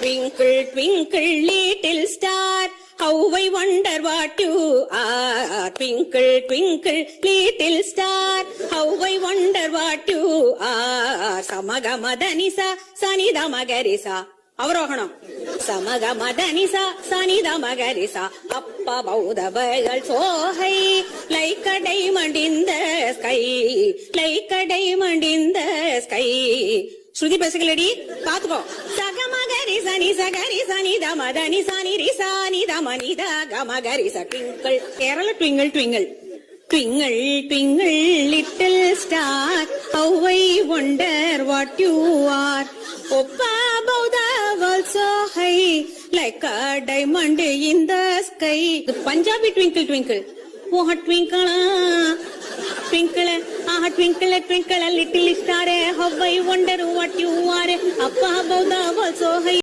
Twinkle, twinkle, little star, how I wonder what you are. Twinkle, twinkle, little star, how I wonder what you are. Samagamadhanisa, sanidamagarisa. அவரோகணம் சமகமதனிசா சனிதமகரிசா அப்ப பௌதபகள் சோஹை like a diamond in the sky like a diamond in the sky. ஸ்ருதி பேசுகளடி பாத்துக்கோ. சகமகரி சனி சகரி சனி தமதனி சனி ரிசா நிதமனித கமகரிசா. ட்விங்கிள் கேரள twinkle twinkle. Twinkle, twinkle, little star, how I wonder what you are. Up above the world so high, like a diamond in the sky. The Punjabi twinkle, twinkle. Oh, twinkle, twinkle, twinkle, twinkle, little star, how I wonder what you are. Up above the world so high.